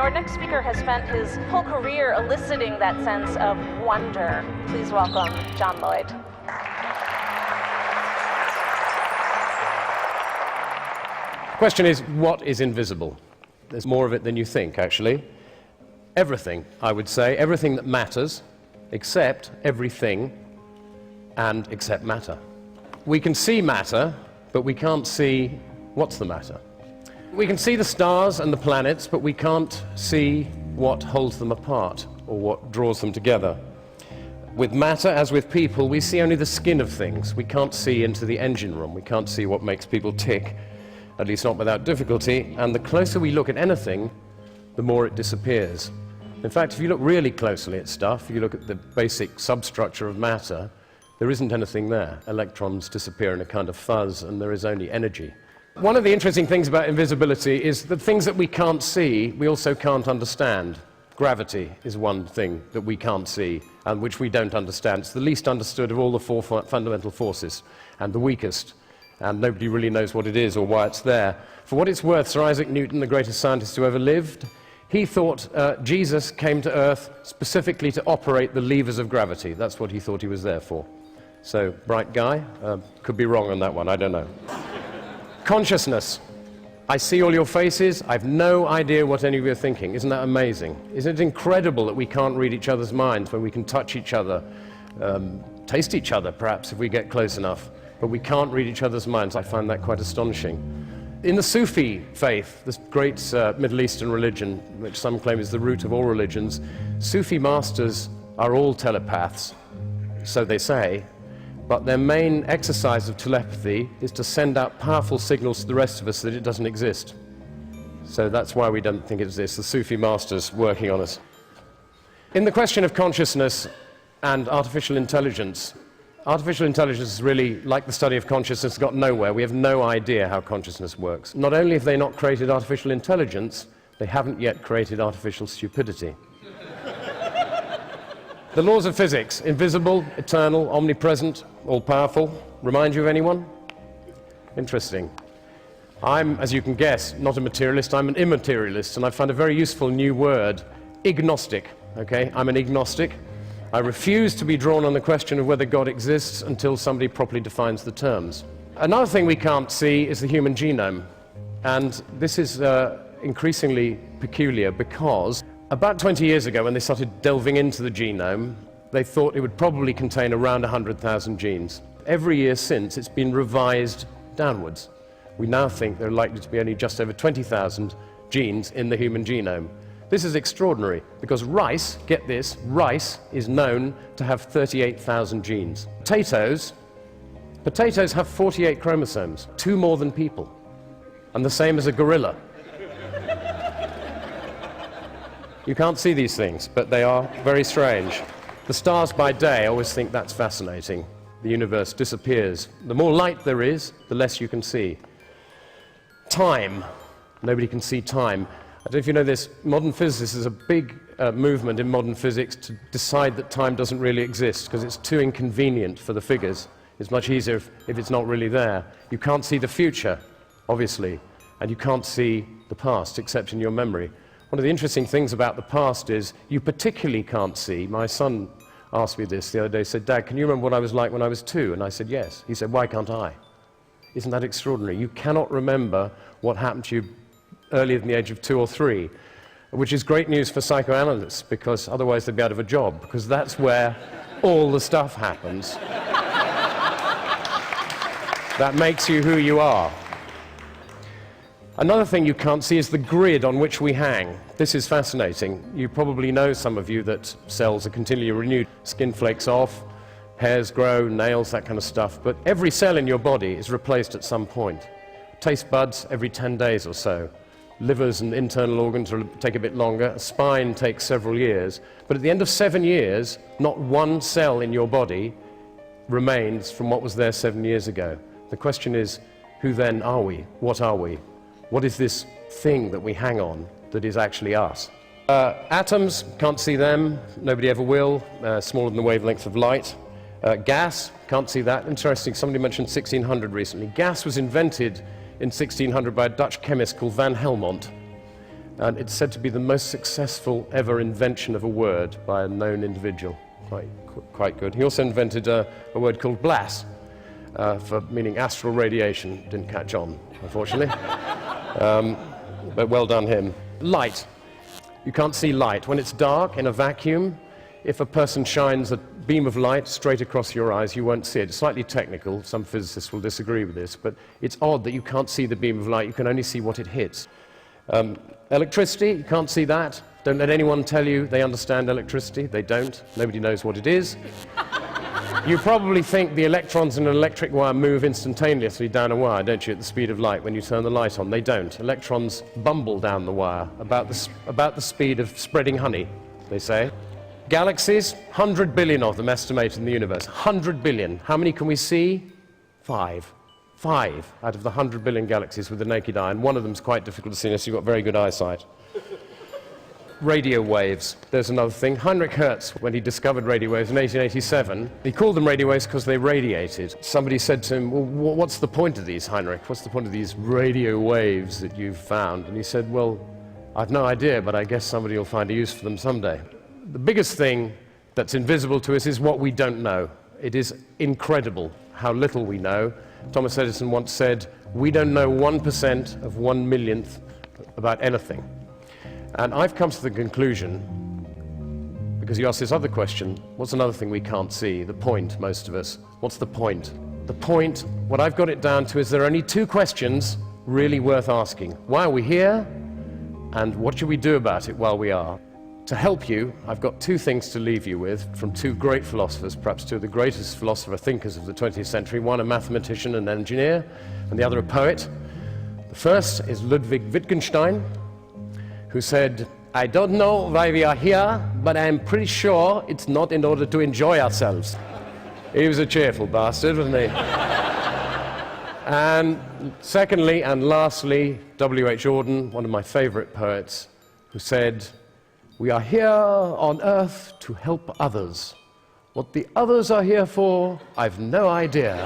Now, our next speaker has spent his whole career eliciting that sense of wonder. Please welcome John Lloyd. The question is, what is invisible? There's more of it than you think, actually. Everything, I would say, everything that matters, except everything, and except matter. We can see matter, but we can't see what's the matter. We can see the stars and the planets, but we can't see what holds them apart or what draws them together. With matter, as with people, we see only the skin of things. We can't see into the engine room. We can't see what makes people tick, at least not without difficulty. And the closer we look at anything, the more it disappears. In fact, if you look really closely at stuff, if you look at the basic substructure of matter, there isn't anything there. Electrons disappear in a kind of fuzz, and there is only energy. One of the interesting things about invisibility is that things that we can't see, we also can't understand. Gravity is one thing that we can't see and which we don't understand. It's the least understood of all the four fundamental forces and the weakest, and nobody really knows what it is or why it's there. For what it's worth, Sir Isaac Newton, the greatest scientist who ever lived, he thought Jesus came to Earth specifically to operate the levers of gravity. That's what he thought he was there for. So, bright guy. Could be wrong on that one, I don't know. Consciousness. I see all your faces. I've no idea what any of you are thinking. Isn't that amazing? Isn't it incredible that we can't read each other's minds when we can touch each other, taste each other perhaps if we get close enough, but we can't read each other's minds? I find that quite astonishing. In the Sufi faith, this great Middle Eastern religion, which some claim is the root of all religions, Sufi masters are all telepaths, so they say. But their main exercise of telepathy is to send out powerful signals to the rest of us that it doesn't exist. So that's why we don't think it exists, the Sufi masters working on us. In the question of consciousness and artificial intelligence is really, like the study of consciousness, got nowhere. We have no idea how consciousness works. Not only have they not created artificial intelligence, they haven't yet created artificial stupidity. The laws of physics, invisible, eternal, omnipresent, all-powerful, remind you of anyone? Interesting. I'm, as you can guess, not a materialist, I'm an immaterialist, and I found a very useful new word, agnostic, okay? I'm an agnostic. I refuse to be drawn on the question of whether God exists until somebody properly defines the terms. Another thing we can't see is the human genome, and this is increasingly peculiar because about 20 years ago, when they started delving into the genome, they thought it would probably contain around 100,000 genes. Every year since, it's been revised downwards. We now think there are likely to be only just over 20,000 genes in the human genome. This is extraordinary, because rice, get this, rice is known to have 38,000 genes. Potatoes have 48 chromosomes, 2 more than people, and the same as a gorilla. You can't see these things, but they are very strange. The stars by day, I always think that's fascinating. The universe disappears. The more light there is, the less you can see. Time. Nobody can see time. I don't know if you know this, modern physicists, there's a big movement in modern physics to decide that time doesn't really exist because it's too inconvenient for the figures. It's much easier if it's not really there. You can't see the future, obviously, and you can't see the past except in your memory. One of the interesting things about the past is you particularly can't see. My son asked me this the other day. He said, "Dad, can you remember what I was like when I was 2?" And I said, "Yes." He said, "Why can't I?" Isn't that extraordinary? You cannot remember what happened to you earlier than the age of 2 or 3, which is great news for psychoanalysts, because otherwise they'd be out of a job, because that's where all the stuff happens that makes you who you are. Another thing you can't see is the grid on which we hang. This is fascinating. You probably know, some of you, that cells are continually renewed. Skin flakes off, hairs grow, nails, that kind of stuff. But every cell in your body is replaced at some point. Taste buds every 10 days or so. Livers and internal organs will take a bit longer. A spine takes several years. But at the end of 7 years, not one cell in your body remains from what was there 7 years ago. The question is, who then are we? What are we? What is this thing that we hang on that is actually us? Atoms, can't see them, nobody ever will, smaller than the wavelength of light. Gas, can't see that. Interesting, somebody mentioned 1600 recently. Gas was invented in 1600 by a Dutch chemist called Van Helmont. And it's said to be the most successful ever invention of a word by a known individual. Quite good. He also invented a word called blas, for meaning astral radiation. Didn't catch on, unfortunately. But well done him. Light. You can't see light. When it's dark in a vacuum, if a person shines a beam of light straight across your eyes, you won't see it. It's slightly technical. Some physicists will disagree with this, but it's odd that you can't see the beam of light. You can only see what it hits. Electricity, you can't see that. Don't let anyone tell you they understand electricity. They don't. Nobody knows what it is. You probably think the electrons in an electric wire move instantaneously down a wire, don't you, at the speed of light when you turn the light on? They don't. Electrons bumble down the wire about the speed of spreading honey, they say. Galaxies, 100 billion of them estimated in the universe. 100 billion. How many can we see? 5. 5 out of the 100 billion galaxies with the naked eye, and one of them's quite difficult to see unless you've got very good eyesight. Radio waves, there's another thing. Heinrich Hertz, when he discovered radio waves in 1887, he called them radio waves because they radiated. Somebody said to him, well, what's the point of these, Heinrich? What's the point of these radio waves that you've found? And he said, well, I've no idea, but I guess somebody will find a use for them someday. The biggest thing that's invisible to us is what we don't know. It is incredible how little we know. Thomas Edison once said, we don't know 1% of 1 millionth about anything. And I've come to the conclusion, because you asked this other question, what's another thing we can't see? The point, most of us. What's the point? The point, what I've got it down to is there are only 2 questions really worth asking. Why are we here? And what should we do about it while we are? To help you, I've got 2 things to leave you with from 2 great philosophers, perhaps 2 of the greatest philosopher-thinkers of the 20th century, one a mathematician and engineer, and the other a poet. The first is Ludwig Wittgenstein, who said, I don't know why we are here, but I'm pretty sure it's not in order to enjoy ourselves. He was a cheerful bastard, wasn't he? And secondly and lastly, W.H. Auden, one of my favorite poets, who said, we are here on earth to help others. What the others are here for, I've no idea.